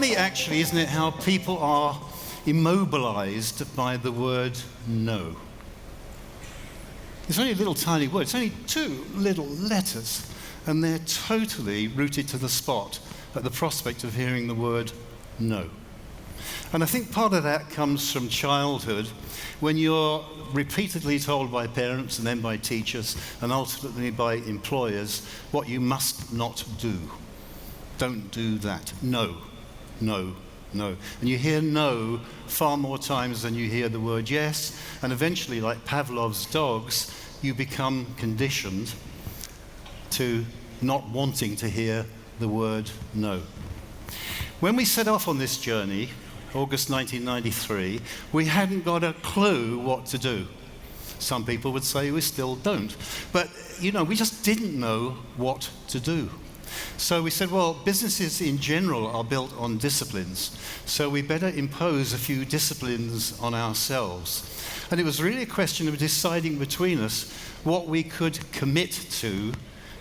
funny, actually, isn't it, how people are immobilized by the word no. It's only a little tiny word. It's only 2 little letters, and they're totally rooted to the spot at the prospect of hearing the word no. And I think part of that comes from childhood, when you're repeatedly told by parents and then by teachers and ultimately by employers what you must not do. Don't do that. No, no, no. And you hear no far more times than you hear the word yes, and eventually, like Pavlov's dogs, you become conditioned to not wanting to hear the word no. When we set off on this journey, August 1993, we hadn't got a clue what to do. Some people would say we still don't. But, we just didn't know what to do. So we said, well, businesses in general are built on disciplines, so we better impose a few disciplines on ourselves. And it was really a question of deciding between us what we could commit to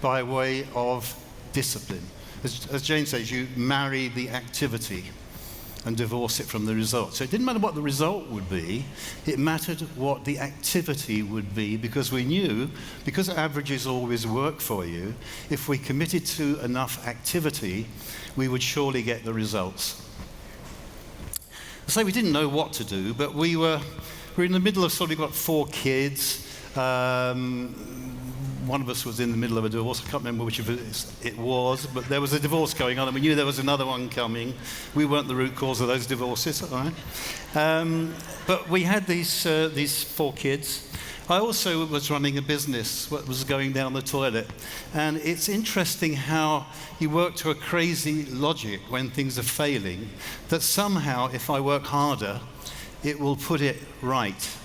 by way of discipline. As Jane says, you marry the activity and divorce it from the result. So it didn't matter what the result would be, it mattered what the activity would be, because we knew, because averages always work for you, if we committed to enough activity, we would surely get the results. So we didn't know what to do, but we were in the middle of we've got 4 kids. One of us was in the middle of a divorce. I can't remember which of it was, but there was a divorce going on, and we knew there was another one coming. We weren't the root cause of those divorces, all right? But we had these 4 kids. I also was running a business that was going down the toilet, and it's interesting how you work to a crazy logic when things are failing, that somehow, if I work harder, it will put it right.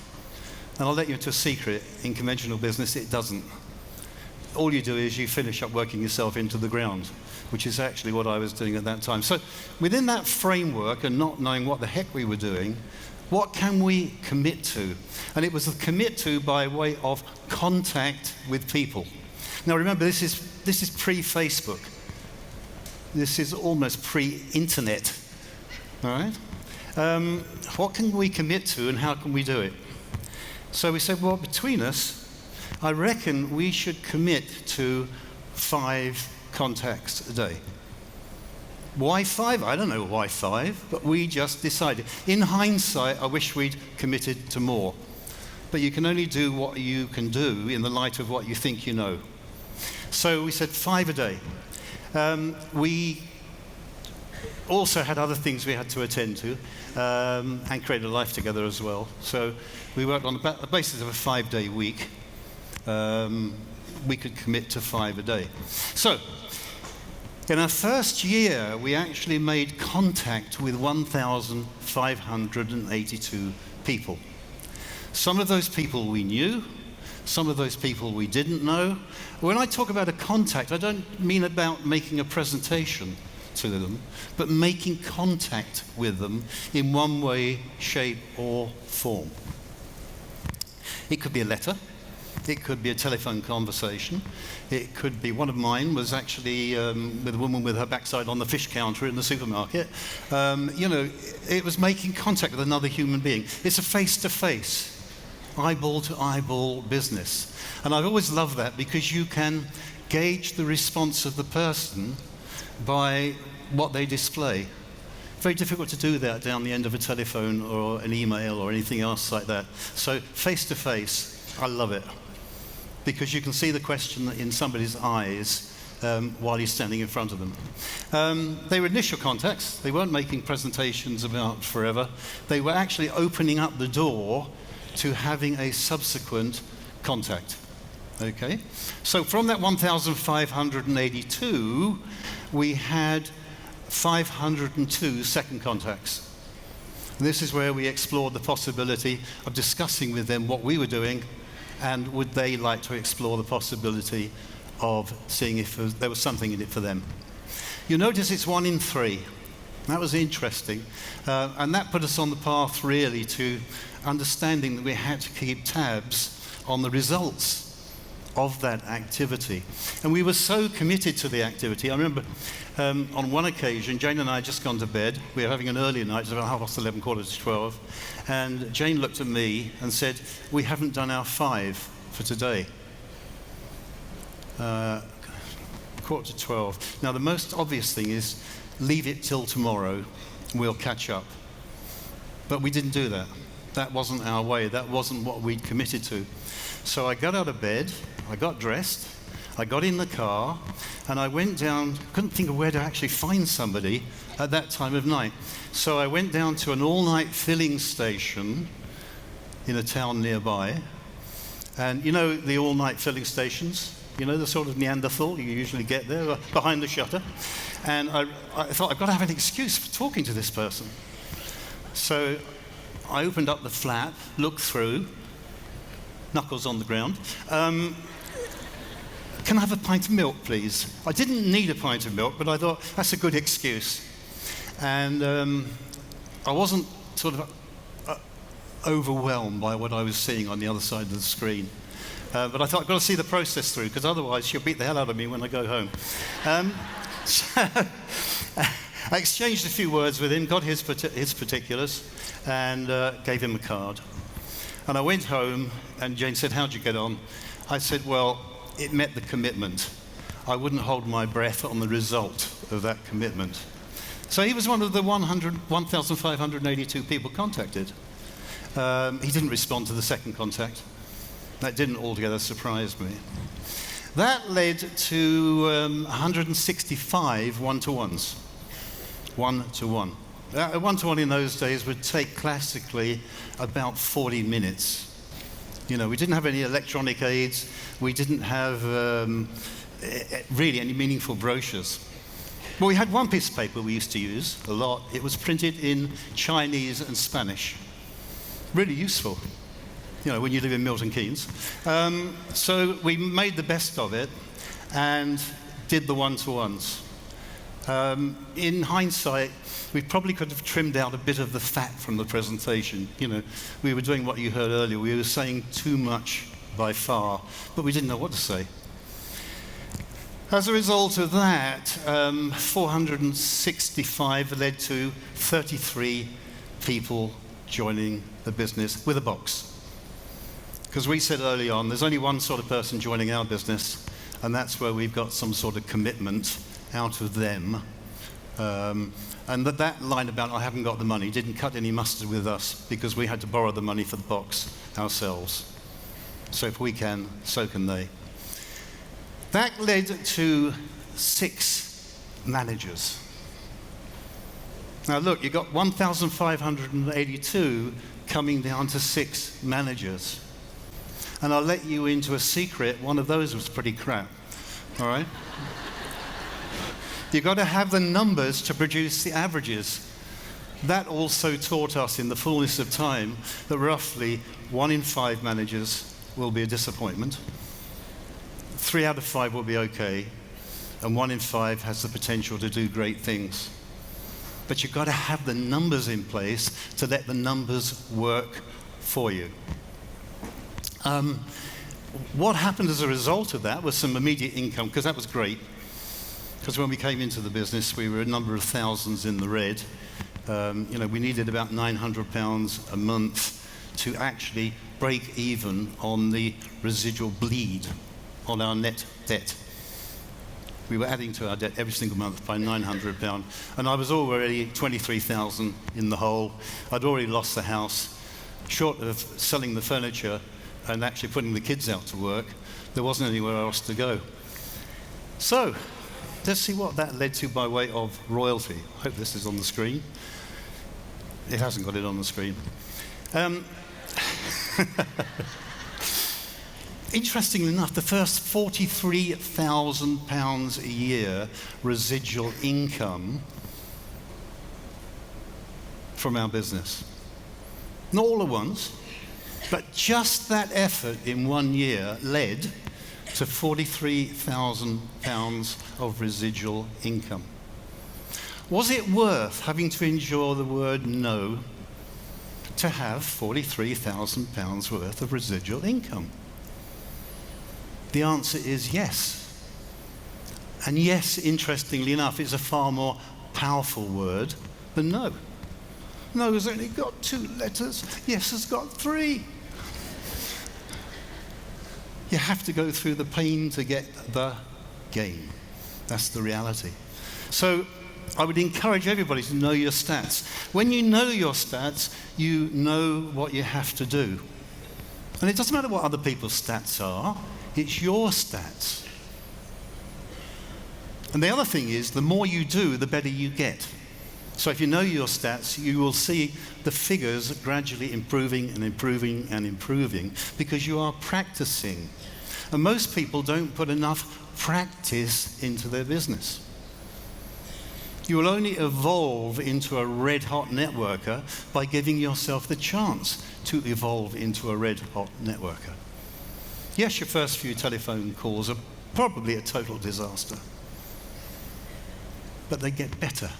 And I'll let you into a secret. In conventional business, it doesn't. All you do is you finish up working yourself into the ground, which is actually what I was doing at that time. So within that framework and not knowing what the heck we were doing, what can we commit to? And it was a commit to by way of contact with people. Now remember, this is pre-Facebook. This is almost pre-internet. All right? What can we commit to and how can we do it? So we said, well, between us, I reckon we should commit to 5 contacts a day. Why 5? I don't know why 5, but we just decided. In hindsight, I wish we'd committed to more. But you can only do what you can do in the light of what you think you know. So we said 5 a day. We also had other things we had to attend to and create a life together as well. So we worked on the basis of a 5-day week. We could commit to 5 a day. So, in our first year, we actually made contact with 1,582 people. Some of those people we knew, some of those people we didn't know. When I talk about a contact, I don't mean about making a presentation to them, but making contact with them in one way, shape, or form. It could be a letter. It could be a telephone conversation. It could be, one of mine was actually with a woman with her backside on the fish counter in the supermarket. It was making contact with another human being. It's a face-to-face, eyeball-to-eyeball business. And I've always loved that because you can gauge the response of the person by what they display. Very difficult to do that down the end of a telephone or an email or anything else like that. So face-to-face, I love it. Because you can see the question in somebody's eyes while you're standing in front of them. They were initial contacts. They weren't making presentations about forever. They were actually opening up the door to having a subsequent contact. Okay? So from that 1,582, we had 502 second contacts. And this is where we explored the possibility of discussing with them what we were doing, and would they like to explore the possibility of seeing if there was something in it for them. You'll notice it's 1 in 3. That was interesting. And that put us on the path, really, to understanding that we had to keep tabs on the results of that activity. And we were so committed to the activity. I remember on one occasion, Jane and I had just gone to bed. We were having an earlier night, it was about 11:30, quarter to 12. And Jane looked at me and said, "We haven't done our 5 for today." Quarter to 12. Now, the most obvious thing is leave it till tomorrow, we'll catch up. But we didn't do that. That wasn't our way. That wasn't what we'd committed to. So I got out of bed, I got dressed, I got in the car, and I went down. Couldn't think of where to actually find somebody at that time of night. So I went down to an all-night filling station in a town nearby. And you know the all-night filling stations? You know, the sort of Neanderthal you usually get there behind the shutter. And I thought, I've got to have an excuse for talking to this person. So I opened up the flap, looked through, knuckles on the ground. Can I have a pint of milk, please? I didn't need a pint of milk, but I thought that's a good excuse. And I wasn't sort of overwhelmed by what I was seeing on the other side of the screen. But I thought, I've got to see the process through, because otherwise she'll beat the hell out of me when I go home. So I exchanged a few words with him, got his particulars, and gave him a card. And I went home, and Jane said, "How'd you get on?" I said, "Well, it met the commitment. I wouldn't hold my breath on the result of that commitment." So he was one of the 1,582 people contacted. He didn't respond to the second contact. That didn't altogether surprise me. That led to 165 one-to-ones. One-to-one. A one-to-one in those days would take classically about 40 minutes. You know, we didn't have any electronic aids. We didn't have really any meaningful brochures. But we had one piece of paper we used to use a lot. It was printed in Chinese and Spanish. Really useful, you know, when you live in Milton Keynes. So we made the best of it and did the one-to-ones. In hindsight, we probably could have trimmed out a bit of the fat from the presentation. You know, we were doing what you heard earlier. We were saying too much by far, but we didn't know what to say. As a result of that, 465 led to 33 people joining the business with a box. Because we said early on, there's only one sort of person joining our business, and that's where we've got some sort of commitment out of them. And that line about "I haven't got the money" didn't cut any mustard with us, because we had to borrow the money for the box ourselves. So if we can, so can they. That led to 6 managers. Now look, you've got 1,582 coming down to 6 managers. And I'll let you into a secret, one of those was pretty crap, all right? You've got to have the numbers to produce the averages. That also taught us in the fullness of time that roughly 1 in 5 managers will be a disappointment, 3 out of 5 will be okay, and 1 in 5 has the potential to do great things. But you've got to have the numbers in place to let the numbers work for you. What happened as a result of that was some immediate income, because that was great. Because when we came into the business, we were a number of thousands in the red. You know, we needed about £900 a month to actually break even on the residual bleed on our net debt. We were adding to our debt every single month by £900. And I was already 23,000 in the hole. I'd already lost the house. Short of selling the furniture and actually putting the kids out to work, there wasn't anywhere else to go. So, let's see what that led to by way of royalty. I hope this is on the screen. It hasn't got it on the screen. Interestingly enough, the first £43,000 a year residual income from our business. Not all at once, but just that effort in 1 year led to £43,000 of residual income. Was it worth having to endure the word no to have £43,000 worth of residual income? The answer is yes. And yes, interestingly enough, is a far more powerful word than no. No has only got 2 letters. Yes has got 3. You have to go through the pain to get the gain. That's the reality. So I would encourage everybody to know your stats. When you know your stats, you know what you have to do. And it doesn't matter what other people's stats are, it's your stats. And the other thing is, the more you do, the better you get. So if you know your stats, you will see the figures gradually improving and improving and improving because you are practicing. And most people don't put enough practice into their business. You will only evolve into a red-hot networker by giving yourself the chance to evolve into a red-hot networker. Yes, your first few telephone calls are probably a total disaster, but they get better.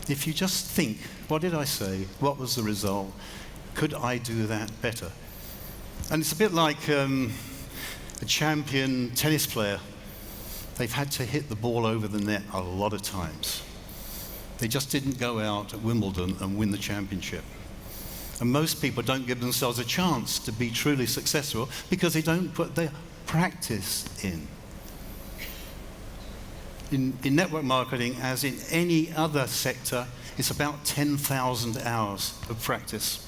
If you just think, what did I say? What was the result? Could I do that better? And it's a bit like a champion tennis player. They've had to hit the ball over the net a lot of times. They just didn't go out at Wimbledon and win the championship. And most people don't give themselves a chance to be truly successful because they don't put their practice in. In network marketing, as in any other sector, it's about 10,000 hours of practice.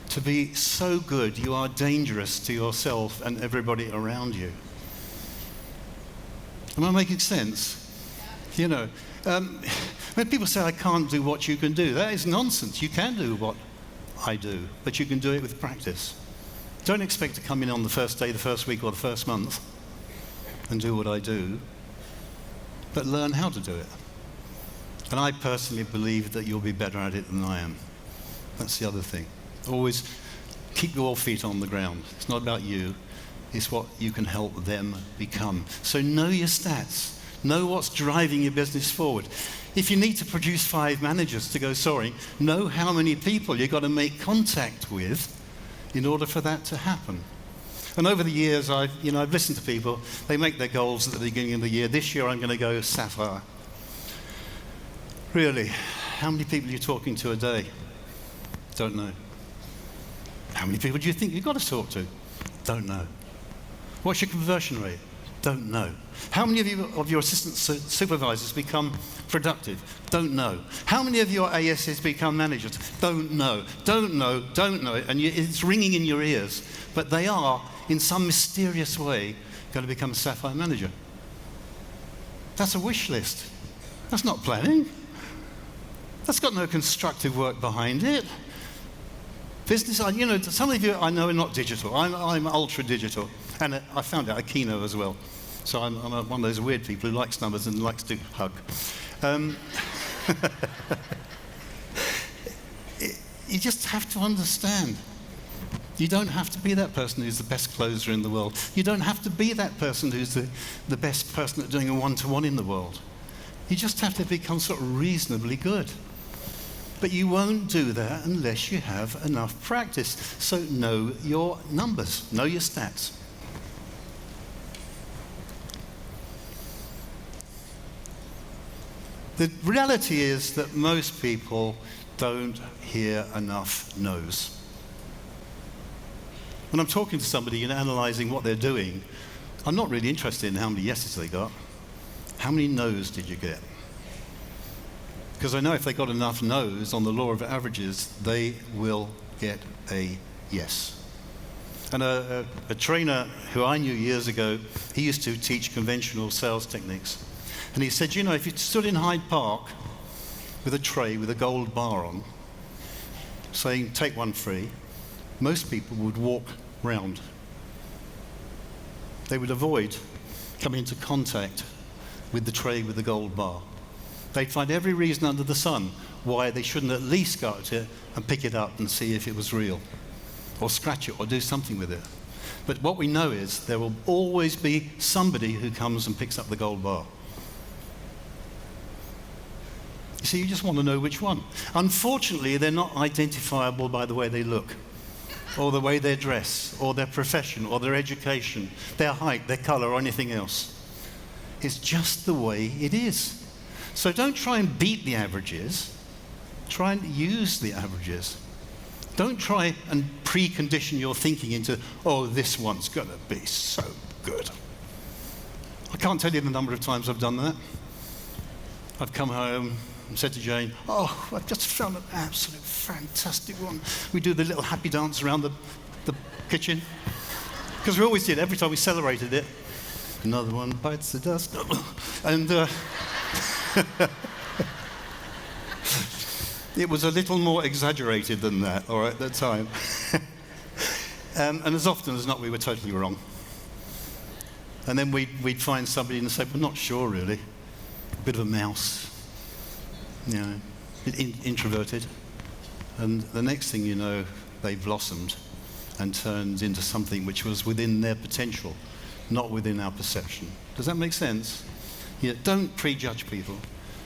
To be so good, you are dangerous to yourself and everybody around you. Am I making sense? You know, when people say, I can't do what you can do, that is nonsense. You can do what I do, but you can do it with practice. Don't expect to come in on the first day, the first week, or the first month and do what I do, but learn how to do it. And I personally believe that you'll be better at it than I am. That's the other thing. Always keep your feet on the ground. It's not about you. It's what you can help them become. So know your stats. Know what's driving your business forward. If you need to produce 5 managers to go soaring, know how many people you've got to make contact with in order for that to happen. And over the years, I've listened to people. They make their goals at the beginning of the year. This year, I'm going to go Sapphire. Really, how many people are you talking to a day? Don't know. How many people do you think you've got to talk to? Don't know. What's your conversion rate? Don't know. How many of your assistant supervisors become productive? Don't know. How many of your ASs become managers? Don't know. Don't know. Don't know. And it's ringing in your ears. But they are, in some mysterious way, going to become a Sapphire manager. That's a wish list. That's not planning. That's got no constructive work behind it. Business, some of you I know are not digital. I'm ultra digital. And I found out Kino as well. So I'm one of those weird people who likes numbers and likes to hug. You just have to understand. You don't have to be that person who's the best closer in the world. You don't have to be that person who's the best person at doing a one-to-one in the world. You just have to become sort of reasonably good. But you won't do that unless you have enough practice. So know your numbers, know your stats. The reality is that most people don't hear enough no's. When I'm talking to somebody and analysing what they're doing, I'm not really interested in how many yeses they got. How many no's did you get? Because I know if they got enough no's on the law of averages, they will get a yes. And a trainer who I knew years ago, he used to teach conventional sales techniques. And he said, if you stood in Hyde Park with a tray with a gold bar on, saying, take one free, most people would walk round. They would avoid coming into contact with the tray with the gold bar. They'd find every reason under the sun why they shouldn't at least go out to it and pick it up and see if it was real, or scratch it, or do something with it. But what we know is there will always be somebody who comes and picks up the gold bar. You see, you just want to know which one. Unfortunately, they're not identifiable by the way they look. or the way they dress, or their profession, or their education, their height, their colour, or anything else. It's just the way it is. So don't try and beat the averages. Try and use the averages. Don't try and precondition your thinking into, oh, this one's going to be so good. I can't tell you the number of times I've done that. I've come home and said to Jane, oh, I've just found an absolute fantastic one. We do the little happy dance around the kitchen. Because we always did, every time we celebrated it. Another one bites the dust. And it was a little more exaggerated than that, all right, at the time. And as often as not, we were totally wrong. And then we'd find somebody and say, we're not sure, really. A bit of a mouse, you know, introverted. And the next thing you know, they blossomed and turned into something which was within their potential, not within our perception. Does that make sense? Yeah, don't prejudge people.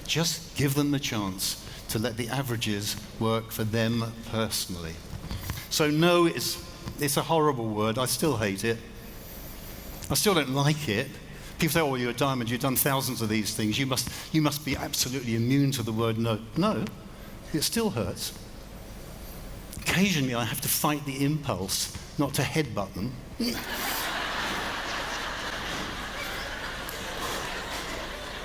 Just give them the chance to let the averages work for them personally. So no, it's a horrible word. I still hate it. I still don't like it. People say, oh, you're a diamond, you've done thousands of these things. You must be absolutely immune to the word no. No, it still hurts. Occasionally I have to fight the impulse not to headbutt them.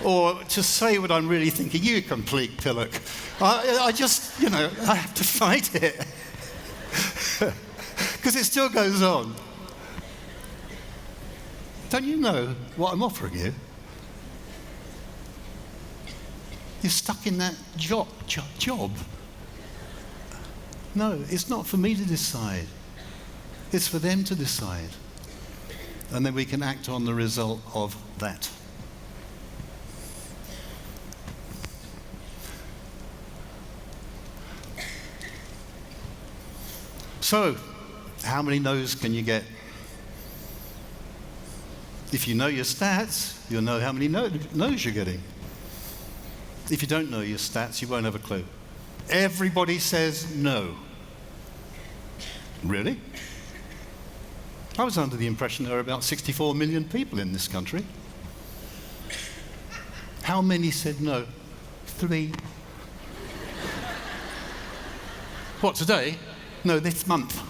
Or to say what I'm really thinking, you complete pillock. I just, you know, I have to fight it. Because it still goes on. Don't you know what I'm offering you? You're stuck in that job. No, it's not for me to decide. It's for them to decide. And then we can act on the result of that. So, how many no's can you get? If you know your stats, you'll know how many no's you're getting. If you don't know your stats, you won't have a clue. Everybody says no. Really? I was under the impression there were about 64 million people in this country. How many said no? 3. What, today? No, this month.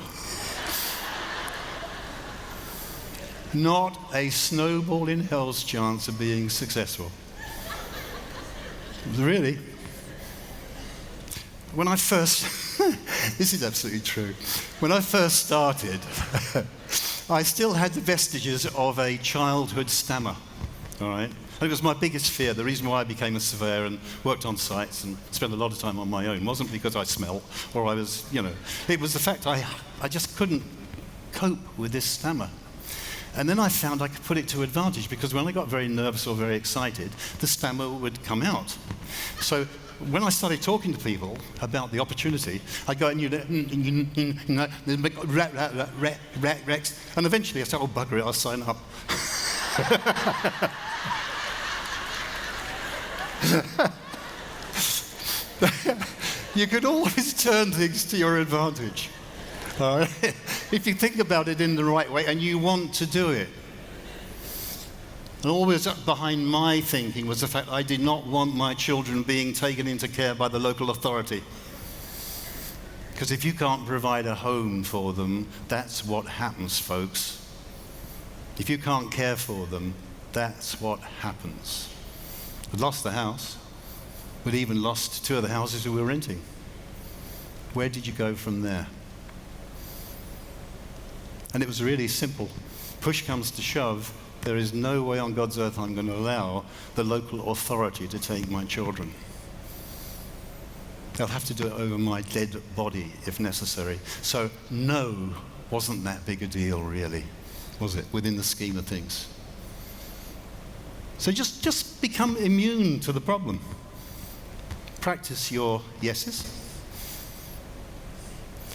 Not a snowball in hell's chance of being successful. Really? When I first, this is absolutely true. When I first started, I still had the vestiges of a childhood stammer, all right? And it was my biggest fear. The reason why I became a surveyor and worked on sites and spent a lot of time on my own wasn't because I smell or I was, you know, it was the fact I just couldn't cope with this stammer. And then I found I could put it to advantage because when I got very nervous or very excited, the stammer would come out. So when I started talking to people about the opportunity, I'd go, and Rex, and eventually I said, oh, bugger it, I'll sign up. You could always turn things to your advantage. All right? If you think about it in the right way and you want to do it. And always behind my thinking was the fact I did not want my children being taken into care by the local authority. Because if you can't provide a home for them, that's what happens, folks. If you can't care for them, that's what happens. We'd lost the house. We'd even lost 2 of the houses we were renting. Where did you go from there? And it was really simple. Push comes to shove, there is no way on God's earth I'm going to allow the local authority to take my children. They'll have to do it over my dead body if necessary. So no wasn't that big a deal, really, was it, within the scheme of things? So just become immune to the problem. Practice your yeses.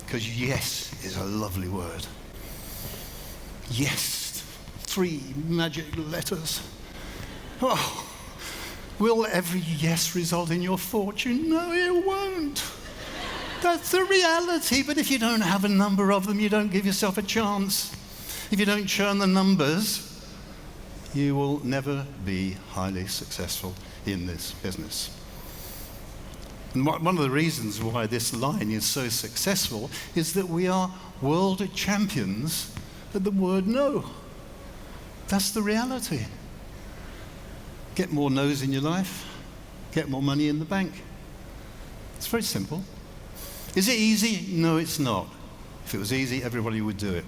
Because yes is a lovely word. Yes, 3 magic letters. Oh, will every yes result in your fortune? No, it won't. That's the reality. But if you don't have a number of them, you don't give yourself a chance. If you don't churn the numbers, you will never be highly successful in this business. And one of the reasons why this line is so successful is that we are world champions at the word no. That's the reality. Get more no's in your life, get more money in the bank. It's very simple. Is it easy? No, it's not. If it was easy, everybody would do it.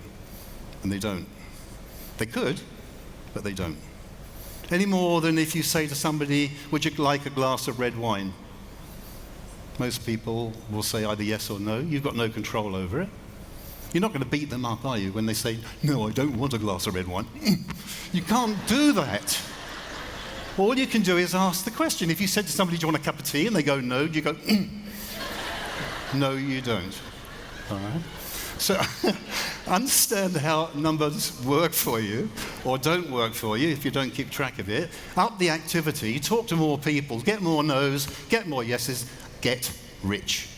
And they don't. They could, but they don't. Any more than if you say to somebody, would you like a glass of red wine? Most people will say either yes or no. You've got no control over it. You're not going to beat them up, are you, when they say, no, I don't want a glass of red wine. You can't do that. All you can do is ask the question. If you said to somebody, do you want a cup of tea? And they go, no, you go, no, you don't. All right? So understand how numbers work for you or don't work for you if you don't keep track of it. Up the activity, talk to more people, get more no's, get more yeses, get rich.